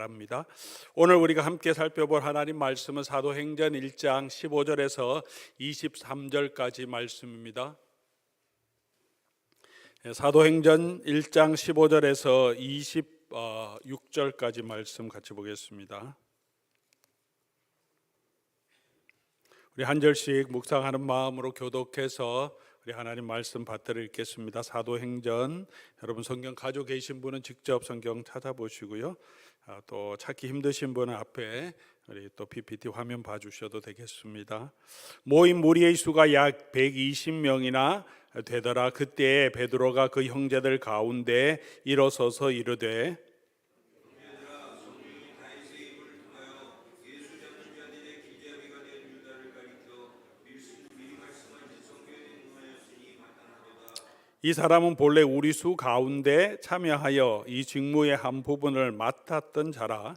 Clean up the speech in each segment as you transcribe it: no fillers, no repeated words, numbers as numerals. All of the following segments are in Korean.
합니다. 오늘 우리가 함께 살펴볼 하나님 말씀은 사도행전 1장 15절에서 23절까지 말씀입니다. 사도행전 1장 15절에서 26절까지 말씀 같이 보겠습니다. 우리 한 절씩 묵상하는 마음으로 교독해서 우리 하나님 말씀 받들어 읽겠습니다. 사도행전, 여러분 성경 가지고 계신 분은 직접 성경 찾아보시고요. 또 찾기 힘드신 분은 앞에 우리 또 PPT 화면 봐주셔도 되겠습니다. 모인 무리의 수가 약 120명이나 되더라. 그때 베드로가 그 형제들 가운데 일어서서 이르되 이 사람은 본래 우리 수 가운데 참여하여 이 직무의 한 부분을 맡았던 자라.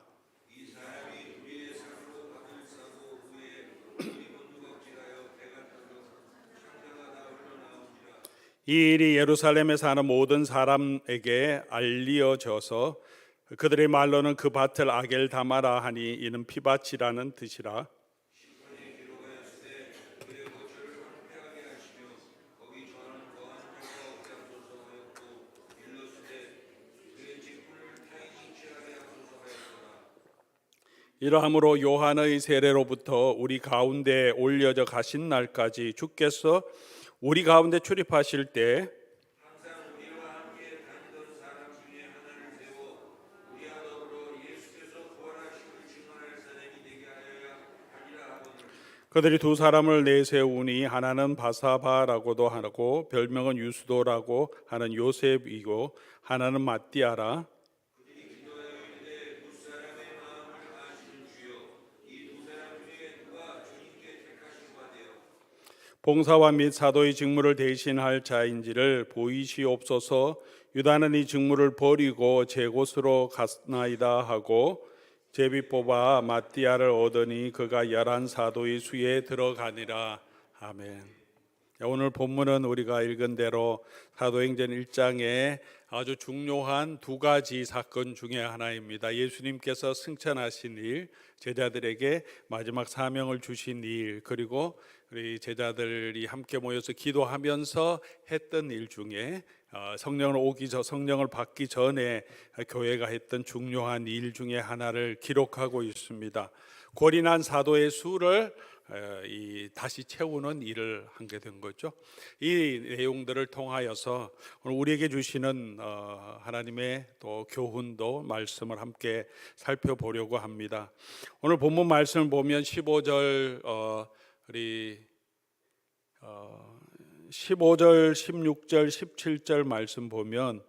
이 일이 예루살렘에 사는 모든 사람에게 알리어져서 그들의 말로는 그 밭을 아겔다마라 하니 이는 피밭이라는 뜻이라. 이러함으로 요한의 세례로부터 우리 가운데 올려져 가신 날까지 주께서 우리 가운데 출입하실 때 그들이 두 사람을 내세우니 하나는 바사바라고도 하고 별명은 유스도라고 하는 요셉이고 하나는 마띠아라. 봉사와 및 사도의 직무를 대신할 자인지를 보이시옵소서. 유다는 이 직무를 버리고 제 곳으로 갔나이다 하고 제비 뽑아 마띠아를 얻으니 그가 11 사도의 수에 들어가니라. 아멘. 오늘 본문은 우리가 읽은 대로 사도행전 1장에 아주 중요한 두 가지 사건 중에 하나입니다. 예수님께서 승천하신 일, 제자들에게 마지막 사명을 주신 일, 그리고 우리 제자들이 함께 모여서 기도하면서 했던 일 중에 성령을 받기 전에 교회가 했던 중요한 일 중에 하나를 기록하고 있습니다. 고린한 사도의 수를 다시 채우는 일을 하게 된 거죠. 이 내용들을 통하여서 오늘 우리에게 주시는 하나님의 또 교훈도 말씀을 함께 살펴보려고 합니다. 오늘 본문 말씀을 보면 15절 15절, 16절, 17절 말씀 보면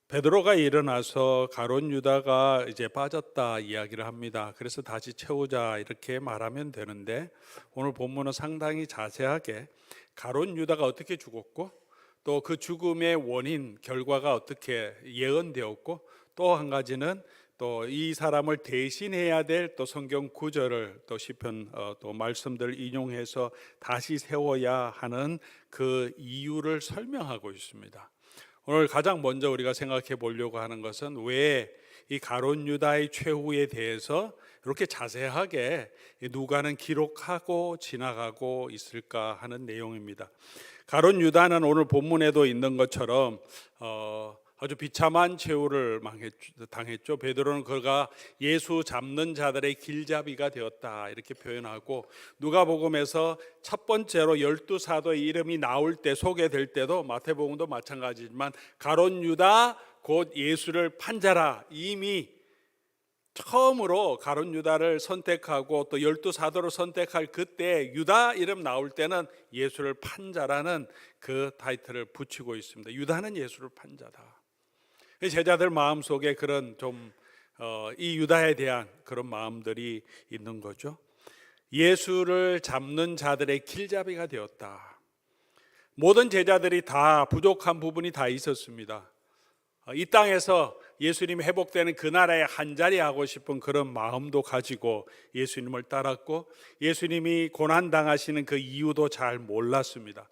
베드로가 일어나서 가룟 유다가 이제 빠졌다 이야기를 합니다. 그래서 다시 채우자 이렇게 말하면 되는데 오늘 본문은 상당히 자세하게 가룟 유다가 어떻게 죽었고 또 그 죽음의 원인, 결과가 어떻게 예언되었고 또 한 가지는 또 이 사람을 대신해야 될 또 성경 구절을 또 시편 또 말씀들을 인용해서 다시 세워야 하는 그 이유를 설명하고 있습니다. 오늘 가장 먼저 우리가 생각해 보려고 하는 것은 왜 이 가룟 유다의 최후에 대해서 이렇게 자세하게 누가는 기록하고 지나가고 있을까 하는 내용입니다. 가룟 유다는 오늘 본문에도 있는 것처럼 아주 비참한 최후를 당했죠. 베드로는 그가 예수 잡는 자들의 길잡이가 되었다 이렇게 표현하고, 누가복음에서 첫 번째로 12사도의 이름이 나올 때 소개될 때도 마태복음도 마찬가지지만 가룟 유다 곧 예수를 판 자라, 이미 처음으로 가룟 유다를 선택하고 또 12사도를 선택할 그때 유다 이름 나올 때는 예수를 판 자라는 그 타이틀을 붙이고 있습니다. 유다는 예수를 판 자다. 제자들 마음속에 그런 이 유다에 대한 그런 마음들이 있는 거죠. 예수를 잡는 자들의 길잡이가 되었다. 모든 제자들이 다 부족한 부분이 다 있었습니다. 이 땅에서 예수님이 회복되는 그날에 한자리 하고 싶은 그런 마음도 가지고 예수님을 따랐고, 예수님이 고난당하시는 그 이유도 잘 몰랐습니다.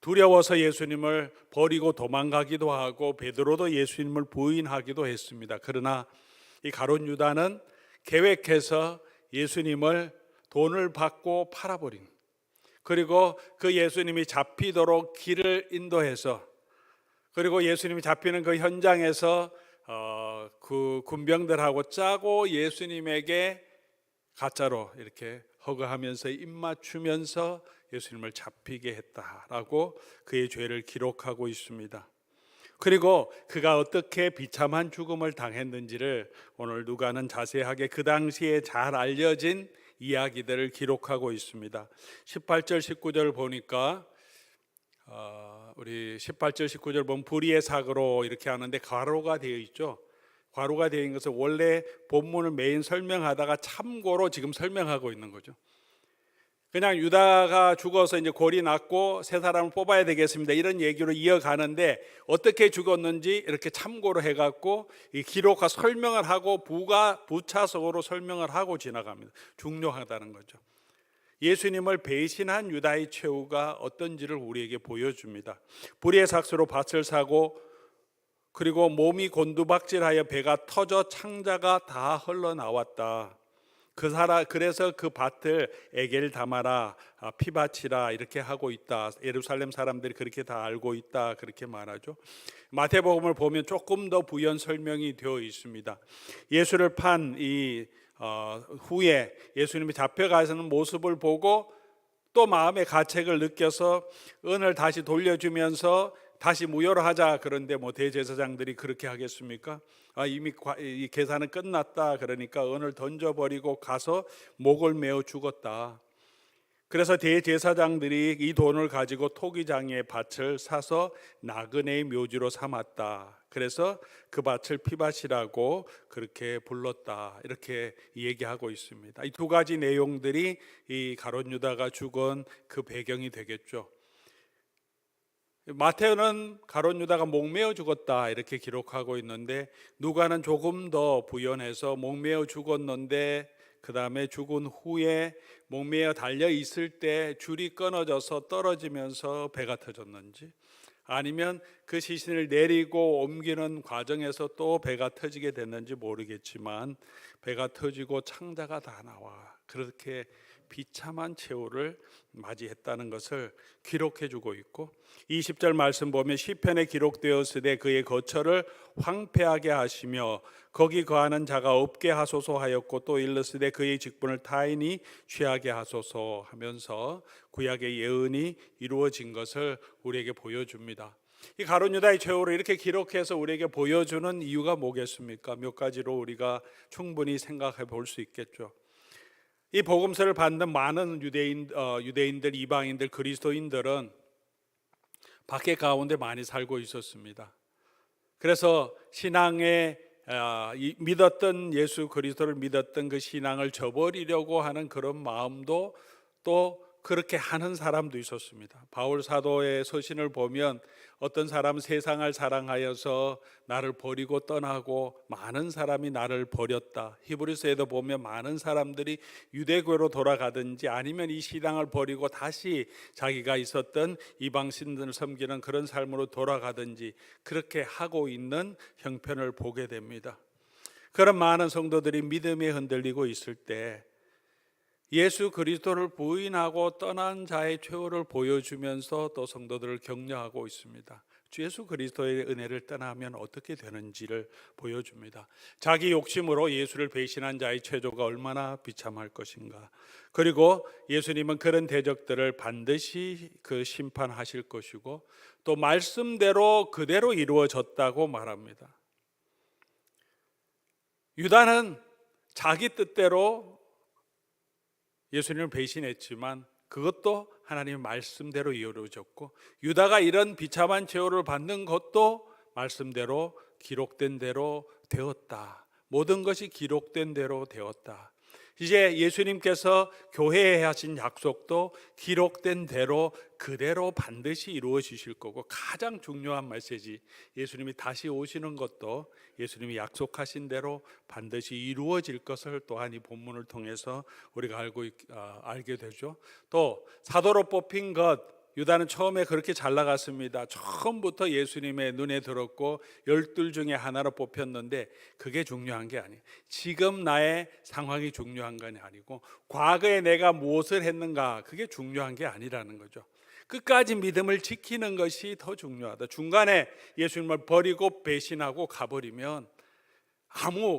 두려워서 예수님을 버리고 도망가기도 하고 베드로도 예수님을 부인하기도 했습니다. 그러나 이 가룟 유다는 계획해서 예수님을 돈을 받고 팔아버린, 그리고 그 예수님이 잡히도록 길을 인도해서, 그리고 예수님이 잡히는 그 현장에서 그 군병들하고 짜고 예수님에게 가짜로 이렇게 허가하면서 입맞추면서 예수님을 잡히게 했다라고 그의 죄를 기록하고 있습니다. 그리고 그가 어떻게 비참한 죽음을 당했는지를 오늘 누가는 자세하게 그 당시에 잘 알려진 이야기들을 기록하고 있습니다. 18절 19절 보니까 우리 18절 19절 보면 불의의 사고로 이렇게 하는데 괄호가 되어 있죠. 괄호가 되어 있는 것은 원래 본문을 메인 설명하다가 참고로 지금 설명하고 있는 거죠. 그냥 유다가 죽어서 이제 골이 났고 새 사람을 뽑아야 되겠습니다, 이런 얘기로 이어가는데 어떻게 죽었는지 이렇게 참고로 해갖고 이 기록과 설명을 하고 부차적으로 설명을 하고 지나갑니다. 중요하다는 거죠. 예수님을 배신한 유다의 최후가 어떤지를 우리에게 보여줍니다. 불의의 삭스로 밭을 사고, 그리고 몸이 곤두박질하여 배가 터져 창자가 다 흘러나왔다. 그래서 그 밭을 에겔 다마라, 피바치라 이렇게 하고 있다. 예루살렘 사람들이 그렇게 다 알고 있다, 그렇게 말하죠. 마태복음을 보면 조금 더 부연 설명이 되어 있습니다. 예수를 판 후에 예수님이 잡혀가시는 모습을 보고 또 마음의 가책을 느껴서 은을 다시 돌려주면서 다시 무효로 하자. 그런데 대제사장들이 그렇게 하겠습니까? 이미 이 계산은 끝났다. 그러니까 은을 던져버리고 가서 목을 메어 죽었다. 그래서 대제사장들이 이 돈을 가지고 토기장의 밭을 사서 나그네의 묘지로 삼았다. 그래서 그 밭을 피밭이라고 그렇게 불렀다, 이렇게 얘기하고 있습니다. 이 두 가지 내용들이 이 가룟 유다가 죽은 그 배경이 되겠죠. 마태는 가룟 유다가 목매어 죽었다 이렇게 기록하고 있는데, 누가는 조금 더 부연해서 목매어 죽었는데 그 다음에 죽은 후에 목매어 달려 있을 때 줄이 끊어져서 떨어지면서 배가 터졌는지, 아니면 그 시신을 내리고 옮기는 과정에서 또 배가 터지게 됐는지 모르겠지만 배가 터지고 창자가 다 나와 그렇게 비참한 최후를 맞이했다는 것을 기록해 주고 있고, 20절 말씀 보면 시편에 기록되었으되 그의 거처를 황폐하게 하시며 거기 거하는 자가 없게 하소서 하였고, 또 일렀으되 그의 직분을 타인이 취하게 하소서 하면서 구약의 예언이 이루어진 것을 우리에게 보여줍니다. 이 가룟 유다의 최후를 이렇게 기록해서 우리에게 보여주는 이유가 뭐겠습니까? 몇 가지로 우리가 충분히 생각해 볼 수 있겠죠. 이 복음서를 받는 많은 유대인들, 이방인들, 그리스도인들은 밖에 가운데 많이 살고 있었습니다. 그래서 신앙에 믿었던 예수 그리스도를 믿었던 그 신앙을 저버리려고 하는 그런 마음도 또 그렇게 하는 사람도 있었습니다. 바울 사도의 서신을 보면 어떤 사람은 세상을 사랑하여서 나를 버리고 떠나고 많은 사람이 나를 버렸다. 히브리서에도 보면 많은 사람들이 유대교로 돌아가든지 아니면 이 신앙을 버리고 다시 자기가 있었던 이방 신들을 섬기는 그런 삶으로 돌아가든지 그렇게 하고 있는 형편을 보게 됩니다. 그런 많은 성도들이 믿음에 흔들리고 있을 때 예수 그리스도를 부인하고 떠난 자의 최후를 보여주면서 또 성도들을 격려하고 있습니다. 주 예수 그리스도의 은혜를 떠나면 어떻게 되는지를 보여줍니다. 자기 욕심으로 예수를 배신한 자의 최조가 얼마나 비참할 것인가. 그리고 예수님은 그런 대적들을 반드시 그 심판하실 것이고 또 말씀대로 그대로 이루어졌다고 말합니다. 유다는 자기 뜻대로 예수님을 배신했지만 그것도 하나님의 말씀대로 이루어졌고, 유다가 이런 비참한 최후를 받는 것도 말씀대로 기록된 대로 되었다. 모든 것이 기록된 대로 되었다. 이제 예수님께서 교회에 하신 약속도 기록된 대로 그대로 반드시 이루어지실 거고, 가장 중요한 메시지, 예수님이 다시 오시는 것도 예수님이 약속하신 대로 반드시 이루어질 것을 또한 이 본문을 통해서 우리가 알게 되죠. 또 사도로 뽑힌 것, 유다는 처음에 그렇게 잘 나갔습니다. 처음부터 예수님의 눈에 들었고 12 중에 하나로 뽑혔는데 그게 중요한 게 아니에요. 지금 나의 상황이 중요한 건 아니고 과거에 내가 무엇을 했는가, 그게 중요한 게 아니라는 거죠. 끝까지 믿음을 지키는 것이 더 중요하다. 중간에 예수님을 버리고 배신하고 가버리면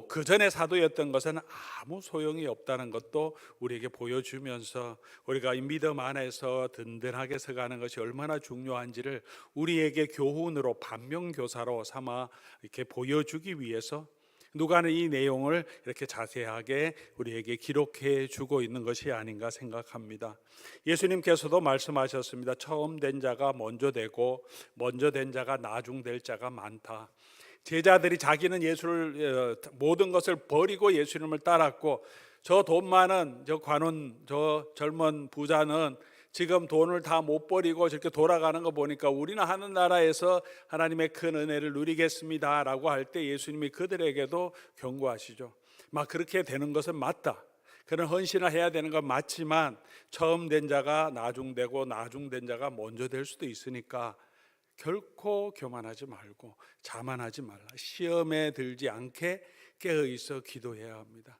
그 전에 사도였던 것은 아무 소용이 없다는 것도 우리에게 보여주면서 우리가 이 믿음 안에서 든든하게 서가는 것이 얼마나 중요한지를 우리에게 교훈으로, 반면교사로 삼아 이렇게 보여주기 위해서 누가는 이 내용을 이렇게 자세하게 우리에게 기록해 주고 있는 것이 아닌가 생각합니다. 예수님께서도 말씀하셨습니다. 처음 된 자가 먼저 되고 먼저 된 자가 나중 될 자가 많다. 제자들이 자기는 모든 것을 버리고 예수님을 따랐고, 저 돈 많은 저 관원, 저 젊은 부자는 지금 돈을 다 못 버리고 저렇게 돌아가는 거 보니까 우리는 하는 나라에서 하나님의 큰 은혜를 누리겠습니다 라고 할 때 예수님이 그들에게도 경고하시죠. 막 그렇게 되는 것은 맞다. 그런 헌신을 해야 되는 건 맞지만 처음 된 자가 나중 되고 나중 된 자가 먼저 될 수도 있으니까 결코 교만하지 말고 자만하지 말라. 시험에 들지 않게 깨어있어 기도해야 합니다.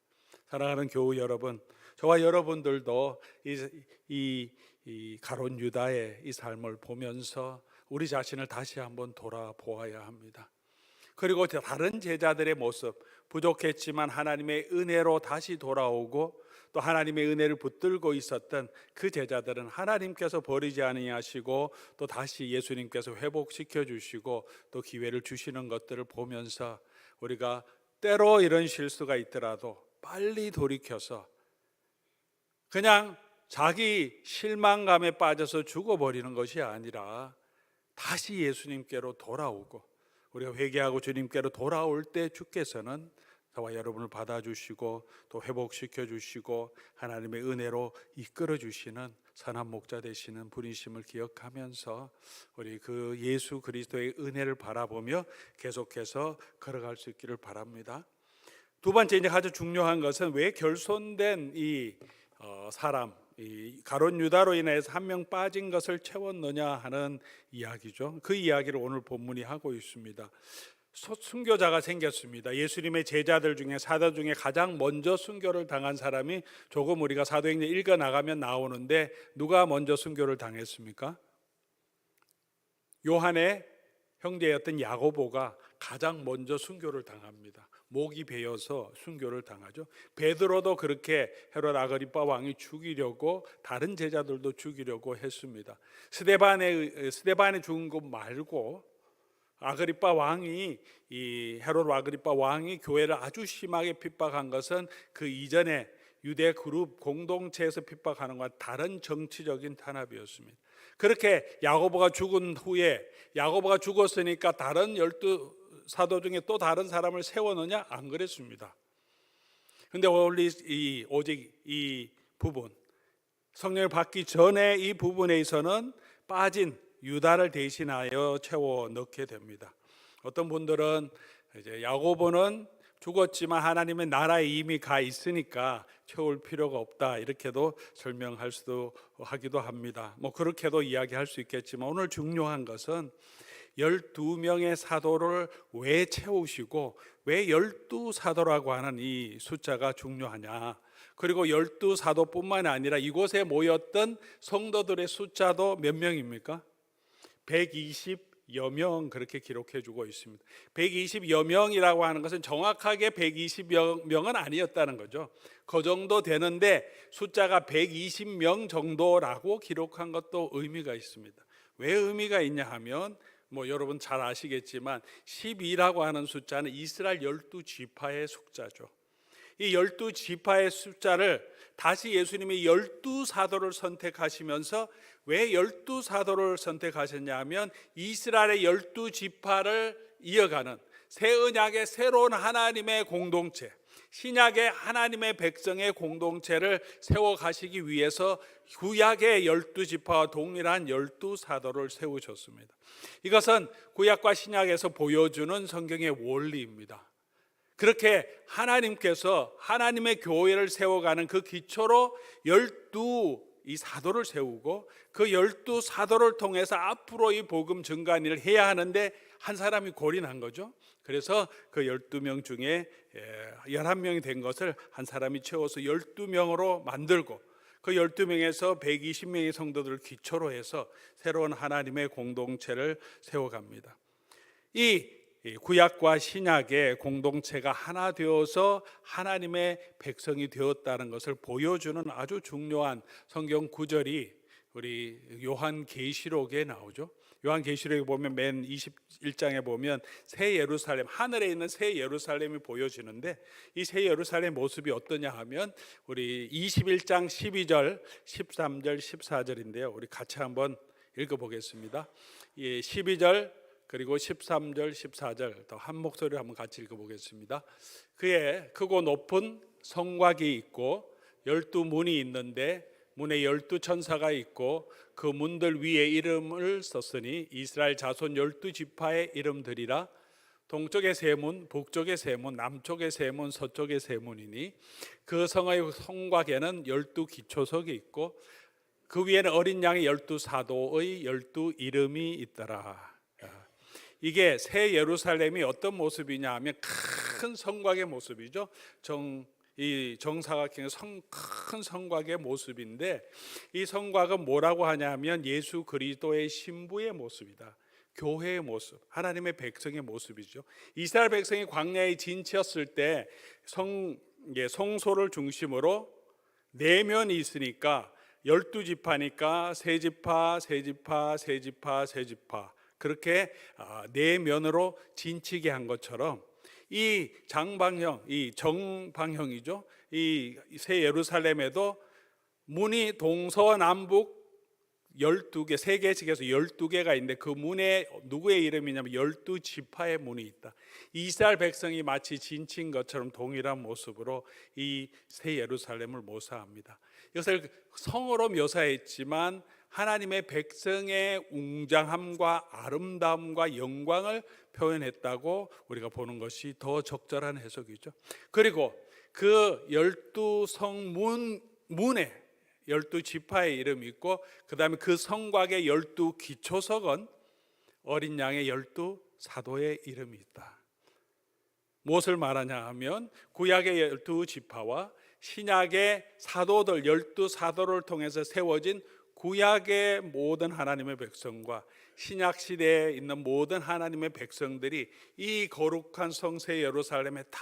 사랑하는 교우 여러분, 저와 여러분들도 이 가룟 유다의 이 삶을 보면서 우리 자신을 다시 한번 돌아보아야 합니다. 그리고 다른 제자들의 모습, 부족했지만 하나님의 은혜로 다시 돌아오고 또 하나님의 은혜를 붙들고 있었던 그 제자들은 하나님께서 버리지 아니하시고 또 다시 예수님께서 회복시켜 주시고 또 기회를 주시는 것들을 보면서 우리가 때로 이런 실수가 있더라도 빨리 돌이켜서 그냥 자기 실망감에 빠져서 죽어버리는 것이 아니라 다시 예수님께로 돌아오고, 우리가 회개하고 주님께로 돌아올 때 주께서는 저와 여러분을 받아주시고 또 회복시켜 주시고 하나님의 은혜로 이끌어 주시는 선한 목자 되시는 분이심을 기억하면서 우리 그 예수 그리스도의 은혜를 바라보며 계속해서 걸어갈 수 있기를 바랍니다. 두 번째, 이제 아주 중요한 것은 왜 결손된 이 사람, 이 가룟 유다로 인해서 한 명 빠진 것을 채웠느냐 하는 이야기죠. 그 이야기를 오늘 본문이 하고 있습니다. 순교자가 생겼습니다. 예수님의 제자들 중에, 사도 중에 가장 먼저 순교를 당한 사람이 조금 우리가 사도행전 읽어 나가면 나오는데 누가 먼저 순교를 당했습니까? 요한의 형제였던 야고보가 가장 먼저 순교를 당합니다. 목이 베어서 순교를 당하죠. 베드로도 그렇게 헤롯 아그리빠 왕이 죽이려고, 다른 제자들도 죽이려고 했습니다. 스데반의 죽은 것 말고 아그리빠 왕이, 이 헤롯 아그리빠 왕이 교회를 아주 심하게 핍박한 것은 그 이전에 유대 그룹 공동체에서 핍박하는 것과 다른 정치적인 탄압이었습니다. 그렇게 야고보가 죽은 후에, 야고보가 죽었으니까 다른 12 사도 중에 또 다른 사람을 세웠느냐? 안 그랬습니다. 그런데 오직 이 부분, 성령을 받기 전에 이 부분에 있어서는 빠진 유다를 대신하여 채워 넣게 됩니다. 어떤 분들은 이제 야고보는 죽었지만 하나님의 나라에 이미 가 있으니까 채울 필요가 없다, 이렇게도 설명할 수도 하기도 합니다. 그렇게도 이야기할 수 있겠지만 오늘 중요한 것은 12명의 사도를 왜 채우시고 왜 12사도라고 하는 이 숫자가 중요하냐, 그리고 12사도뿐만 아니라 이곳에 모였던 성도들의 숫자도 몇 명입니까? 120여 명, 그렇게 기록해 주고 있습니다. 120여 명이라고 하는 것은 정확하게 120여 명은 아니었다는 거죠. 그 정도 되는데 숫자가 120명 정도라고 기록한 것도 의미가 있습니다. 왜 의미가 있냐 하면 여러분 잘 아시겠지만 12라고 하는 숫자는 이스라엘 12지파의 숫자죠. 이 12지파의 숫자를 다시 예수님이 12사도를 선택하시면서 왜 12사도를 선택하셨냐 하면 이스라엘의 12지파를 이어가는 새 언약의 새로운 하나님의 공동체, 신약의 하나님의 백성의 공동체를 세워가시기 위해서 구약의 12지파와 동일한 12사도를 세우셨습니다. 이것은 구약과 신약에서 보여주는 성경의 원리입니다. 그렇게 하나님께서 하나님의 교회를 세워가는 그 기초로 12 이 사도를 세우고 그 12사도를 통해서 앞으로 이 복음 증거한 일을 해야 하는데 한 사람이 골인한 거죠. 그래서 그 12명 중에 11명이 된 것을 한 사람이 채워서 12명으로 만들고 그 12명에서 120명의 성도들을 기초로 해서 새로운 하나님의 공동체를 세워갑니다. 이 구약과 신약의 공동체가 하나 되어서 하나님의 백성이 되었다는 것을 보여주는 아주 중요한 성경 구절이 우리 요한계시록에 나오죠. 요한계시록에 보면 맨 21장에 보면 새 예루살렘, 하늘에 있는 새 예루살렘이 보여지는데 이 새 예루살렘 모습이 어떠냐 하면 우리 21장 12절, 13절, 14절인데요. 우리 같이 한번 읽어보겠습니다. 12절 그리고 13절, 14절 더 한 목소리로 한번 같이 읽어보겠습니다. 그의 크고 높은 성곽이 있고 12문이 있는데 문에 12천사가 있고 그 문들 위에 이름을 썼으니 이스라엘 자손 12지파의 이름들이라. 동쪽의 세 문, 북쪽의 세 문, 남쪽의 세 문, 서쪽의 세 문이니 그 성의 성곽에는 12기초석이 있고 그 위에는 어린 양의 12사도의 12이름이 있더라. 이게 새 예루살렘이 어떤 모습이냐 하면 큰 성곽의 모습이죠. 이 정사각형의 큰 성곽의 모습인데 이 성곽은 뭐라고 하냐면 예수 그리스도의 신부의 모습이다. 교회의 모습, 하나님의 백성의 모습이죠. 이스라엘 백성이 광야에 진치었을 때 성소를 중심으로 내면이 있으니까 12지파니까 세 지파, 세 지파, 세 지파, 세 지파 그렇게 내면으로 진치게 한 것처럼 이 장방형, 이 정방형이죠. 이 새 예루살렘에도 문이 동서남북 12개, 세 개씩해서 12개가 있는데 그 문에 누구의 이름이냐면 12지파의 문이 있다. 이스라엘 백성이 마치 진친 것처럼 동일한 모습으로 이 새 예루살렘을 묘사합니다. 이것을 성으로 묘사했지만 하나님의 백성의 웅장함과 아름다움과 영광을 표현했다고 우리가 보는 것이 더 적절한 해석이죠. 그리고 그 12성문 문에 12지파의 이름이 있고 그 다음에 그 성곽의 12기초석은 어린 양의 12사도의 이름이 있다. 무엇을 말하냐 하면 구약의 12지파와 신약의 사도들 12사도를 통해서 세워진 구약의 모든 하나님의 백성과 신약 시대에 있는 모든 하나님의 백성들이 이 거룩한 성새 예루살렘에 다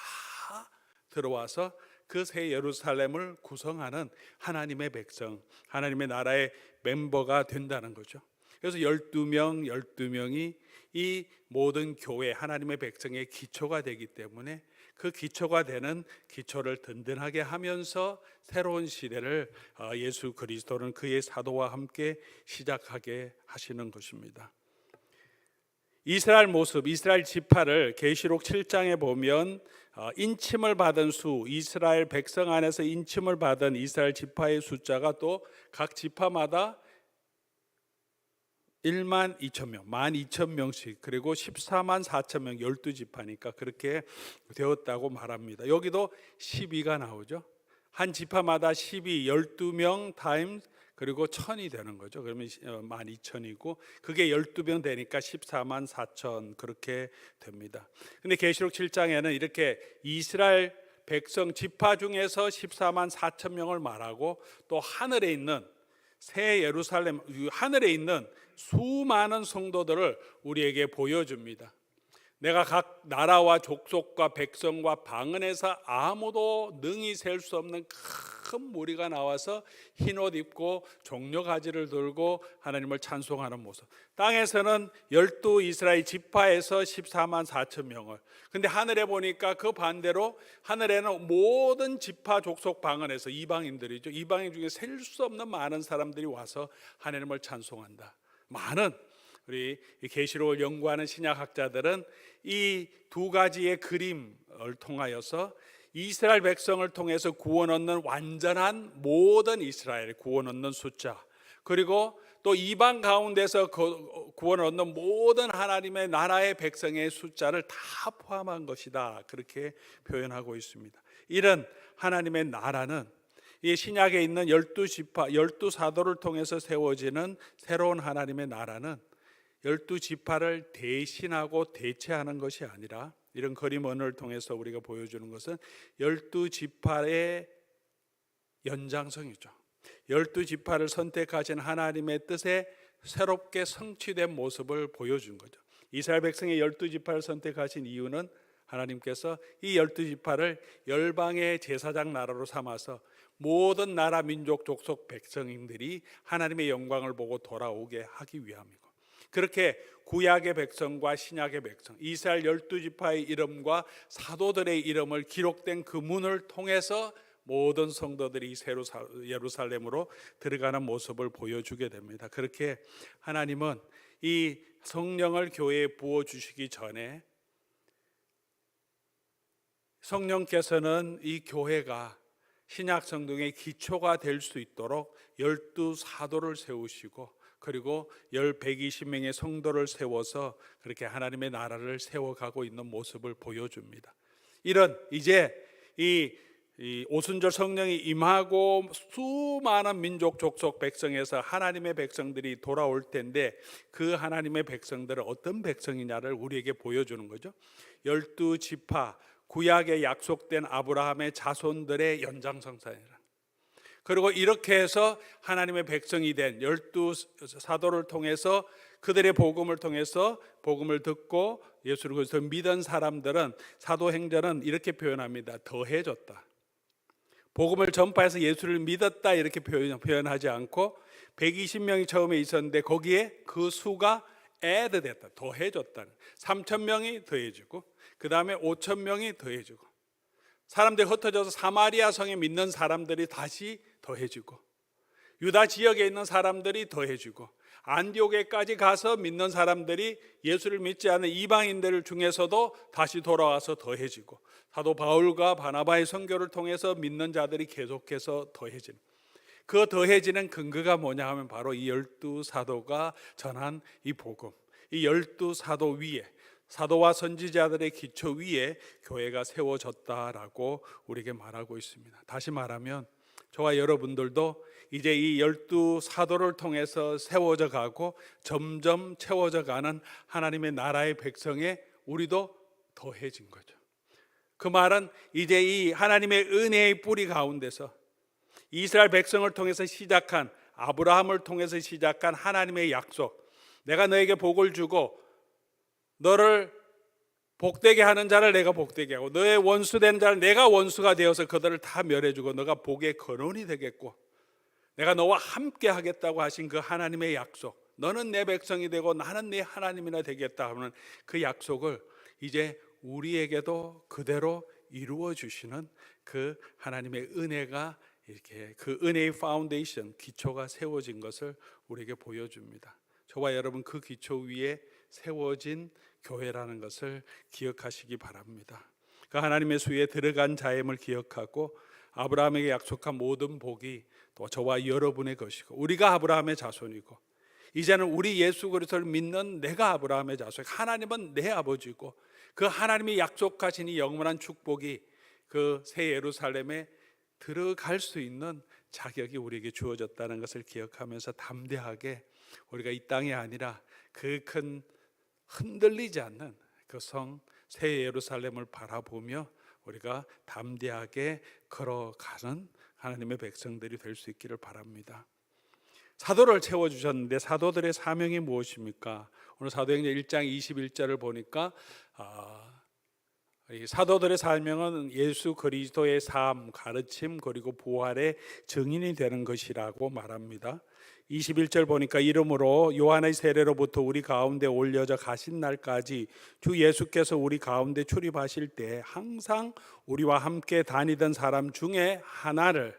들어와서 그 새 예루살렘을 구성하는 하나님의 백성, 하나님의 나라의 멤버가 된다는 거죠. 그래서 12명이 이 모든 교회 하나님의 백성의 기초가 되기 때문에 그 기초가 되는 기초를 든든하게 하면서 새로운 시대를 예수 그리스도는 그의 사도와 함께 시작하게 하시는 것입니다. 이스라엘 모습, 이스라엘 지파를 계시록 7장에 보면 인침을 받은 수, 이스라엘 백성 안에서 인침을 받은 이스라엘 지파의 숫자가 또 각 지파마다 1만 2천 명, 12,000명씩 그리고 14만 4천 명, 12지파니까 그렇게 되었다고 말합니다. 여기도 12가 나오죠. 한 지파마다 12, 12명 타임스 그리고 1000이 되는 거죠. 그러면 12,000이고 그게 12명 되니까 14만 4천 그렇게 됩니다. 근데 계시록 7장에는 이렇게 이스라엘 백성 지파 중에서 14만 4천 명을 말하고 또 하늘에 있는 새 예루살렘, 하늘에 있는 수많은 성도들을 우리에게 보여줍니다. 내가 각 나라와 족속과 백성과 방언에서 아무도 능히 셀 수 없는 큰 무리가 나와서 흰옷 입고 종려가지를 들고 하나님을 찬송하는 모습. 땅에서는 12 이스라엘 지파에서 14만 4천 명을, 근데 하늘에 보니까 그 반대로 하늘에는 모든 지파 족속 방언에서 이방인들이죠. 이방인 중에 셀 수 없는 많은 사람들이 와서 하나님을 찬송한다. 많은 우리 계시록을 연구하는 신약학자들은 이 두 가지의 그림을 통하여서 이스라엘 백성을 통해서 구원 얻는 완전한 모든 이스라엘 구원 얻는 숫자, 그리고 또 이방 가운데서 구원 얻는 모든 하나님의 나라의 백성의 숫자를 다 포함한 것이다, 그렇게 표현하고 있습니다. 이런 하나님의 나라는 이 신약에 있는 12지파, 12사도를 통해서 세워지는 새로운 하나님의 나라는 12지파를 대신하고 대체하는 것이 아니라, 이런 그림 언어를 통해서 우리가 보여주는 것은 12지파의 연장성이죠. 12지파를 선택하신 하나님의 뜻에 새롭게 성취된 모습을 보여준 거죠. 이스라엘 백성의 12지파를 선택하신 이유는 하나님께서 이 12지파를 열방의 제사장 나라로 삼아서 모든 나라 민족 족속 백성들이 하나님의 영광을 보고 돌아오게 하기 위함이고, 그렇게 구약의 백성과 신약의 백성, 이스라엘 12지파의 이름과 사도들의 이름을 기록된 그 문을 통해서 모든 성도들이 새로 예루살렘으로 들어가는 모습을 보여주게 됩니다. 그렇게 하나님은 이 성령을 교회에 부어주시기 전에 성령께서는 이 교회가 신약 성경의 기초가 될 수 있도록 12사도를 세우시고, 그리고 120명의 성도를 세워서 그렇게 하나님의 나라를 세워가고 있는 모습을 보여줍니다. 이런 이제 이 오순절 성령이 임하고 수많은 민족 족속 백성에서 하나님의 백성들이 돌아올 텐데, 그 하나님의 백성들은 어떤 백성이냐를 우리에게 보여주는 거죠. 12지파, 구약에 약속된 아브라함의 자손들의 연장선상이라. 그리고 이렇게 해서 하나님의 백성이 된 12사도를 통해서, 그들의 복음을 통해서 복음을 듣고 예수를 그리스도 믿은 사람들은, 사도행전은 이렇게 표현합니다. 더해졌다. 복음을 전파해서 예수를 믿었다 이렇게 표현하지 않고, 120명이 처음에 있었는데 거기에 그 수가 add 됐다, 더해졌다. 3,000명이 더해지고, 그 다음에 5,000명이 더해지고, 사람들이 흩어져서 사마리아 성에 믿는 사람들이 다시 더해지고, 유다 지역에 있는 사람들이 더해지고, 안디옥에까지 가서 믿는 사람들이 예수를 믿지 않은 이방인들 중에서도 다시 돌아와서 더해지고, 사도 바울과 바나바의 선교를 통해서 믿는 자들이 계속해서 더해지는, 그 더해지는 근거가 뭐냐 하면 바로 이 12사도가 전한 이 복음, 이 12사도 위에, 사도와 선지자들의 기초 위에 교회가 세워졌다라고 우리에게 말하고 있습니다. 다시 말하면 저와 여러분들도 이제 이 12사도를 통해서 세워져 가고 점점 채워져 가는 하나님의 나라의 백성에 우리도 더해진 거죠. 그 말은 이제 이 하나님의 은혜의 뿌리 가운데서 이스라엘 백성을 통해서 시작한, 아브라함을 통해서 시작한 하나님의 약속, 내가 너에게 복을 주고 너를 복되게 하는 자를 내가 복되게 하고, 너의 원수된 자를 내가 원수가 되어서 그들을 다 멸해주고 너가 복의 근원이 되겠고, 내가 너와 함께 하겠다고 하신 그 하나님의 약속, 너는 내 백성이 되고 나는 네 하나님이나 되겠다 하는 그 약속을 이제 우리에게도 그대로 이루어 주시는 그 하나님의 은혜가, 이렇게 그 은혜의 파운데이션, 기초가 세워진 것을 우리에게 보여줍니다. 저와 여러분 그 기초 위에 세워진 교회라는 것을 기억하시기 바랍니다. 그 하나님의 수에 들어간 자임을 기억하고, 아브라함에게 약속한 모든 복이 또 저와 여러분의 것이고, 우리가 아브라함의 자손이고, 이제는 우리 예수 그리스도를 믿는 내가 아브라함의 자손, 하나님은 내 아버지고, 그 하나님이 약속하신 이 영원한 축복이 그 새 예루살렘에 들어갈 수 있는 자격이 우리에게 주어졌다는 것을 기억하면서 담대하게 우리가 이 땅이 아니라 그 큰 흔들리지 않는 그 성 새 예루살렘을 바라보며 우리가 담대하게 걸어가는 하나님의 백성들이 될 수 있기를 바랍니다. 사도를 채워주셨는데 사도들의 사명이 무엇입니까? 오늘 사도행전 1장 21절을 보니까 이 사도들의 사명은 예수 그리스도의 삶, 가르침, 그리고 부활의 증인이 되는 것이라고 말합니다. 21절 보니까 이러므로 요한의 세례로부터 우리 가운데 올려져 가신 날까지 주 예수께서 우리 가운데 출입하실 때 항상 우리와 함께 다니던 사람 중에 하나를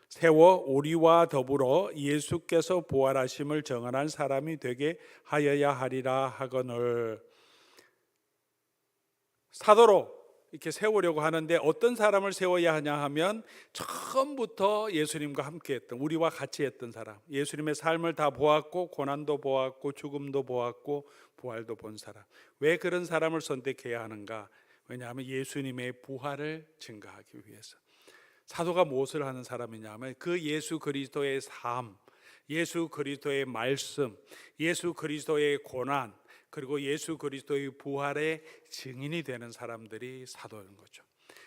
세워 우리와 더불어 예수께서 부활하심을 정언한 사람이 되게 하여야 하리라 하거늘. 사도로 이렇게 세우려고 하는데 어떤 사람을 세워야 하냐 하면, 처음부터 예수님과 함께 했던, 우리와 같이 했던 사람, 예수님의 삶을 다 보았고 고난도 보았고 죽음도 보았고 부활도 본 사람. 왜 그런 사람을 선택해야 하는가? 왜냐하면 예수님의 부활을 증거하기 위해서. 사도가 무엇을 하는 사람이냐면 그 예수 그리스도의 삶, 예수 그리스도의 말씀, 예수 그리스도의 고난, 그리고 예수 그리스도의 부활의 증인이 되는 사람들이 사도인 거죠.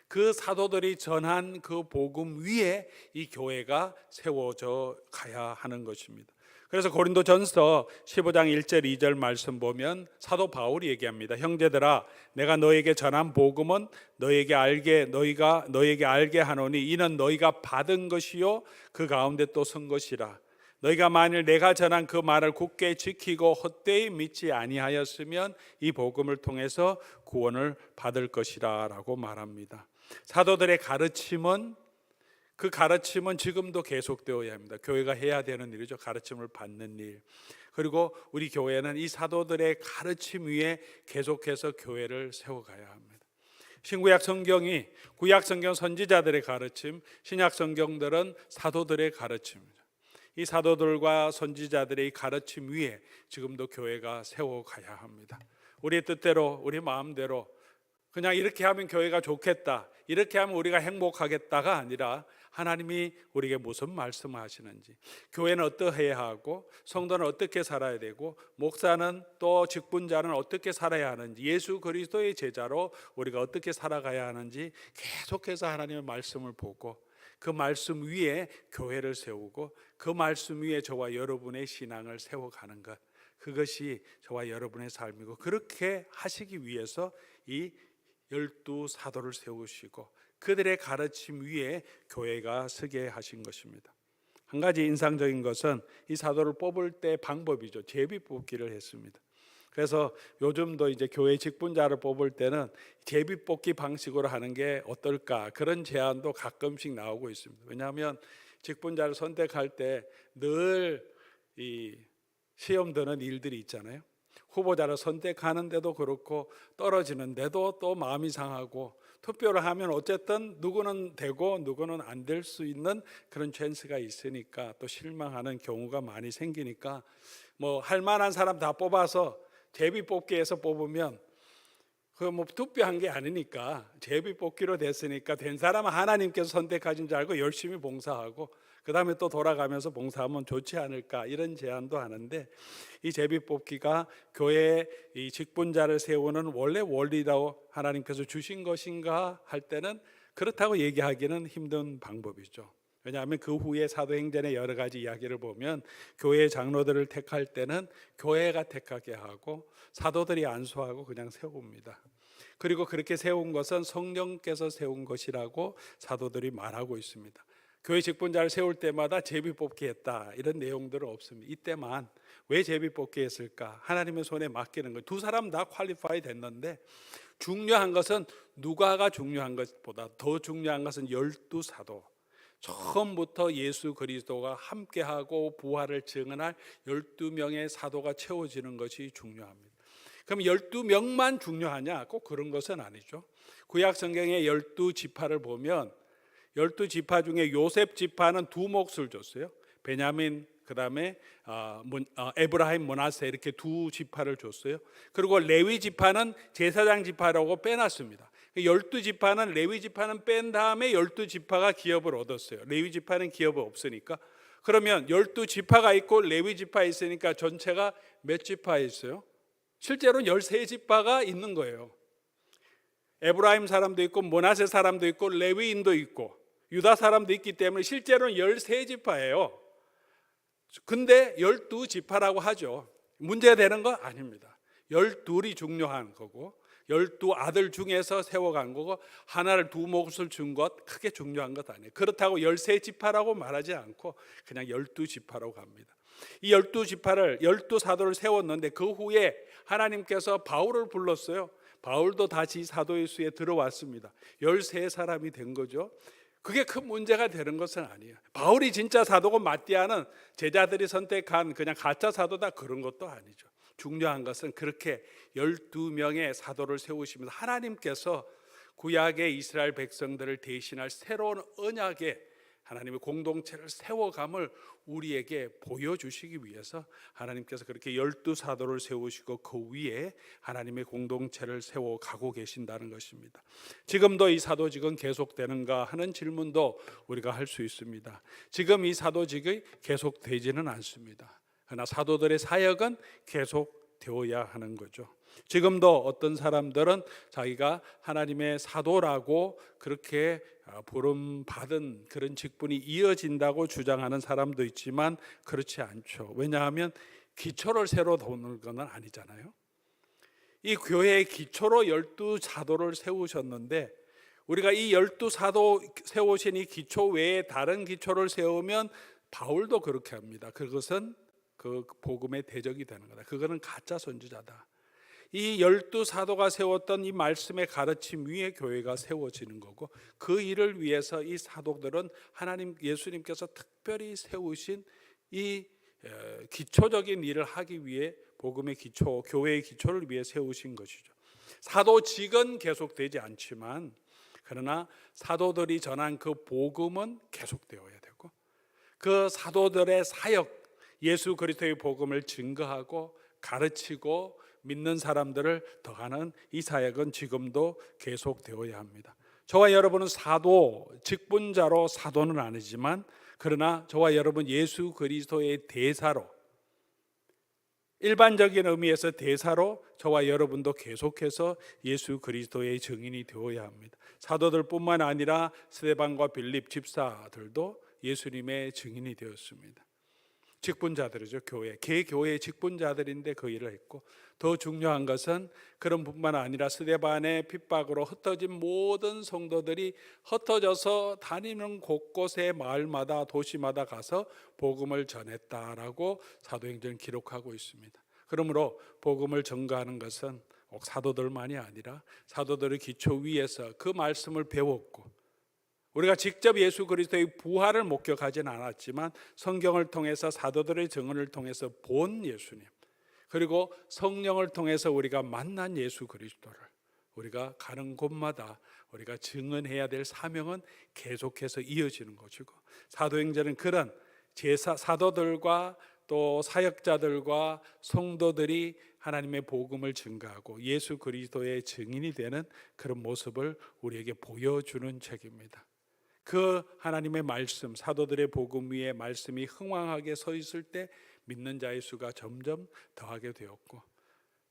그 사도들이 전한 그 복음 위에 이 교회가 세워져 가야 하는 것입니다. 그래서 고린도전서 15장 1절 2절 말씀 보면 사도 바울이 얘기합니다. 형제들아, 내가 너에게 전한 복음은 너에게 알게 하노니 이는 너희가 받은 것이요 그 가운데 또 선 것이라. 너희가 만일 내가 전한 그 말을 굳게 지키고 헛되이 믿지 아니하였으면 이 복음을 통해서 구원을 받을 것이라 라고 말합니다. 사도들의 가르침은, 그 가르침은 지금도 계속되어야 합니다. 교회가 해야 되는 일이죠. 가르침을 받는 일. 그리고 우리 교회는 이 사도들의 가르침 위에 계속해서 교회를 세워가야 합니다. 신구약 성경이 구약 성경 선지자들의 가르침, 신약 성경들은 사도들의 가르침입니다. 이 사도들과 선지자들의 가르침 위에 지금도 교회가 세워가야 합니다. 우리 뜻대로, 우리 마음대로 그냥 이렇게 하면 교회가 좋겠다, 이렇게 하면 우리가 행복하겠다가 아니라 하나님이 우리에게 무슨 말씀하시는지, 교회는 어떠해야 하고 성도는 어떻게 살아야 되고 목사는 또 직분자는 어떻게 살아야 하는지, 예수 그리스도의 제자로 우리가 어떻게 살아가야 하는지 계속해서 하나님의 말씀을 보고 그 말씀 위에 교회를 세우고 그 말씀 위에 저와 여러분의 신앙을 세워가는 것, 그것이 저와 여러분의 삶이고, 그렇게 하시기 위해서 이 12사도를 세우시고 그들의 가르침 위에 교회가 서게 하신 것입니다. 한 가지 인상적인 것은 이 사도를 뽑을 때 방법이죠. 제비 뽑기를 했습니다. 그래서 요즘도 이제 교회 직분자를 뽑을 때는 제비 뽑기 방식으로 하는 게 어떨까, 그런 제안도 가끔씩 나오고 있습니다. 왜냐하면 직분자를 선택할 때 늘 이 시험 드는 일들이 있잖아요. 후보자를 선택하는데도 그렇고 떨어지는데도 또 마음이 상하고, 투표를 하면 어쨌든 누구는 되고 누구는 안 될 수 있는 그런 찬스가 있으니까 또 실망하는 경우가 많이 생기니까 뭐 할 만한 사람 다 뽑아서 제비 뽑기에서 뽑으면 그 뭐 투표한 게 아니니까 제비 뽑기로 됐으니까 된 사람은 하나님께서 선택하신 줄 알고 열심히 봉사하고 그 다음에 또 돌아가면서 봉사하면 좋지 않을까, 이런 제안도 하는데, 이 제비 뽑기가 교회의 이 직분자를 세우는 원래 원리라고 하나님께서 주신 것인가 할 때는 그렇다고 얘기하기는 힘든 방법이죠. 왜냐하면 그 후에 사도행전의 여러 가지 이야기를 보면 교회 장로들을 택할 때는 교회가 택하게 하고 사도들이 안수하고 그냥 세웁니다. 그리고 그렇게 세운 것은 성령께서 세운 것이라고 사도들이 말하고 있습니다. 교회 직분자를 세울 때마다 제비 뽑기 했다, 이런 내용들은 없습니다. 이때만 왜 제비 뽑기 했을까? 하나님의 손에 맡기는 거예요. 두 사람 다 퀄리파이 됐는데, 중요한 것은 누가가 중요한 것보다 더 중요한 것은 12사도, 처음부터 예수 그리스도가 함께하고 부활을 증언할 12명의 사도가 채워지는 것이 중요합니다. 그럼 12명만 중요하냐? 꼭 그런 것은 아니죠. 구약 성경의 12지파를 보면 12지파 중에 요셉 지파는 두 몫을 줬어요. 베냐민, 그 다음에 에브라임, 므낫세, 이렇게 두 지파를 줬어요. 그리고 레위 지파는 제사장 지파라고 빼놨습니다. 12지파는 레위 지파는 뺀 다음에 12지파가 기업을 얻었어요. 레위 지파는 기업이 없으니까. 그러면 12지파가 있고 레위 지파 있으니까 전체가 몇 지파 있어요? 실제로는 13지파가 있는 거예요. 에브라임 사람도 있고 므낫세 사람도 있고 레위인도 있고 유다 사람도 있기 때문에 실제로는 13지파예요. 근데 12지파라고 하죠. 문제되는 건 아닙니다. 12이 중요한 거고 12아들 중에서 세워간 거고, 하나를 두 몫을 준 것 크게 중요한 것 아니에요. 그렇다고 13지파라고 말하지 않고 그냥 12지파라고 합니다. 이 12지파를 12사도를 세웠는데 그 후에 하나님께서 바울을 불렀어요. 바울도 다시 사도의 수에 들어왔습니다. 13사람이 된 거죠. 그게 큰 문제가 되는 것은 아니에요. 바울이 진짜 사도고 마띠아는 제자들이 선택한 그냥 가짜 사도다, 그런 것도 아니죠. 중요한 것은 그렇게 12명의 사도를 세우시면서 하나님께서 구약의 이스라엘 백성들을 대신할 새로운 언약의 하나님의 공동체를 세워감을 우리에게 보여주시기 위해서 하나님께서 그렇게 12사도를 세우시고 그 위에 하나님의 공동체를 세워가고 계신다는 것입니다. 지금도 이 사도직은 계속되는가 하는 질문도 우리가 할 수 있습니다. 지금 이 사도직이 계속되지는 않습니다. 그러나 사도들의 사역은 계속되어야 하는 거죠. 지금도 어떤 사람들은 자기가 하나님의 사도라고 그렇게 부름받은 그런 직분이 이어진다고 주장하는 사람도 있지만 그렇지 않죠. 왜냐하면 기초를 새로 도는 건 아니잖아요. 이 교회의 기초로 12사도를 세우셨는데 우리가 이 12사도 세우신 이 기초 외에 다른 기초를 세우면 바울도 그렇게 합니다. 그것은 그 복음의 대적이 되는 거다. 그거는 가짜 선지자다. 이 12사도가 세웠던 이 말씀의 가르침 위에 교회가 세워지는 거고 그 일을 위해서 이 사도들은 하나님 예수님께서 특별히 세우신 이 기초적인 일을 하기 위해 복음의 기초, 교회의 기초를 위해 세우신 것이죠. 사도직은 계속되지 않지만 그러나 사도들이 전한 그 복음은 계속되어야 되고 그 사도들의 사역, 예수 그리스도의 복음을 증거하고 가르치고 믿는 사람들을 더하는 이 사역은 지금도 계속되어야 합니다. 저와 여러분은 사도, 직분자로 사도는 아니지만 그러나 저와 여러분 예수 그리스도의 대사로, 일반적인 의미에서 대사로 저와 여러분도 계속해서 예수 그리스도의 증인이 되어야 합니다. 사도들뿐만 아니라 스데반과 빌립 집사들도 예수님의 증인이 되었습니다. 직분자들이죠. 교회, 개교회의 직분자들인데 그 일을 했고 더 중요한 것은 그런 뿐만 아니라 스데반의 핍박으로 흩어진 모든 성도들이 흩어져서 다니는 곳곳의 마을마다 도시마다 가서 복음을 전했다라고 사도행전을 기록하고 있습니다. 그러므로 복음을 전가하는 것은 꼭 사도들만이 아니라 사도들의 기초 위에서 그 말씀을 배웠고 우리가 직접 예수 그리스도의 부활을 목격하지는 않았지만 성경을 통해서 사도들의 증언을 통해서 본 예수님 그리고 성령을 통해서 우리가 만난 예수 그리스도를 우리가 가는 곳마다 우리가 증언해야 될 사명은 계속해서 이어지는 것이고 사도행전은 그런 사도들과 또 사역자들과 성도들이 하나님의 복음을 증거하고 예수 그리스도의 증인이 되는 그런 모습을 우리에게 보여주는 책입니다. 그 하나님의 말씀, 사도들의 복음 위에 말씀이 흥왕하게 서 있을 때 믿는 자의 수가 점점 더하게 되었고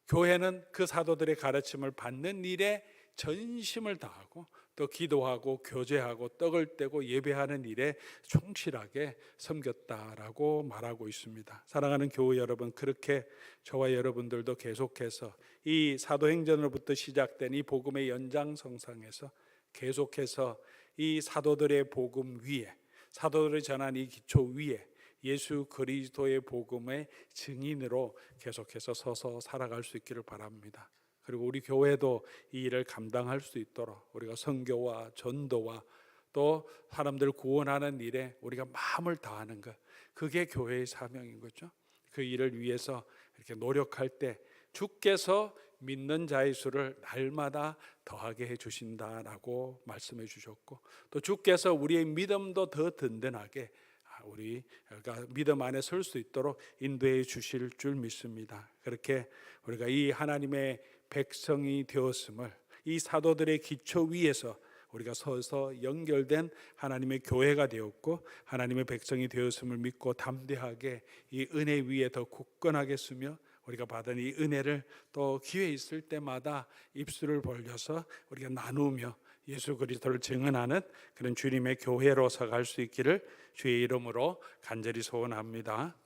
교회는 그 사도들의 가르침을 받는 일에 전심을 다하고 또 기도하고 교제하고 떡을 떼고 예배하는 일에 충실하게 섬겼다라고 말하고 있습니다. 사랑하는 교회 여러분, 그렇게 저와 여러분들도 계속해서 이 사도행전으로부터 시작된 이 복음의 연장선상에서 계속해서 이 사도들의 복음 위에 사도들이 전한 이 기초 위에 예수 그리스도의 복음의 증인으로 계속해서 서서 살아갈 수 있기를 바랍니다. 그리고 우리 교회도 이 일을 감당할 수 있도록 우리가 선교와 전도와 또 사람들 구원하는 일에 우리가 마음을 다하는 것, 그게 교회의 사명인 거죠. 그 일을 위해서 이렇게 노력할 때 주께서 믿는 자의 수를 날마다 더하게 해주신다라고 말씀해 주셨고 또 주께서 우리의 믿음도 더 든든하게 우리가 믿음 안에 설 수 있도록 인도해 주실 줄 믿습니다. 그렇게 우리가 이 하나님의 백성이 되었음을 이 사도들의 기초 위에서 우리가 서서 연결된 하나님의 교회가 되었고 하나님의 백성이 되었음을 믿고 담대하게 이 은혜 위에 더 굳건하게 서며 우리가 받은 이 은혜를 또 기회 있을 때마다 입술을 벌려서 우리가 나누며 예수 그리스도를 증언하는 그런 주님의 교회로서 갈 수 있기를 주의 이름으로 간절히 소원합니다.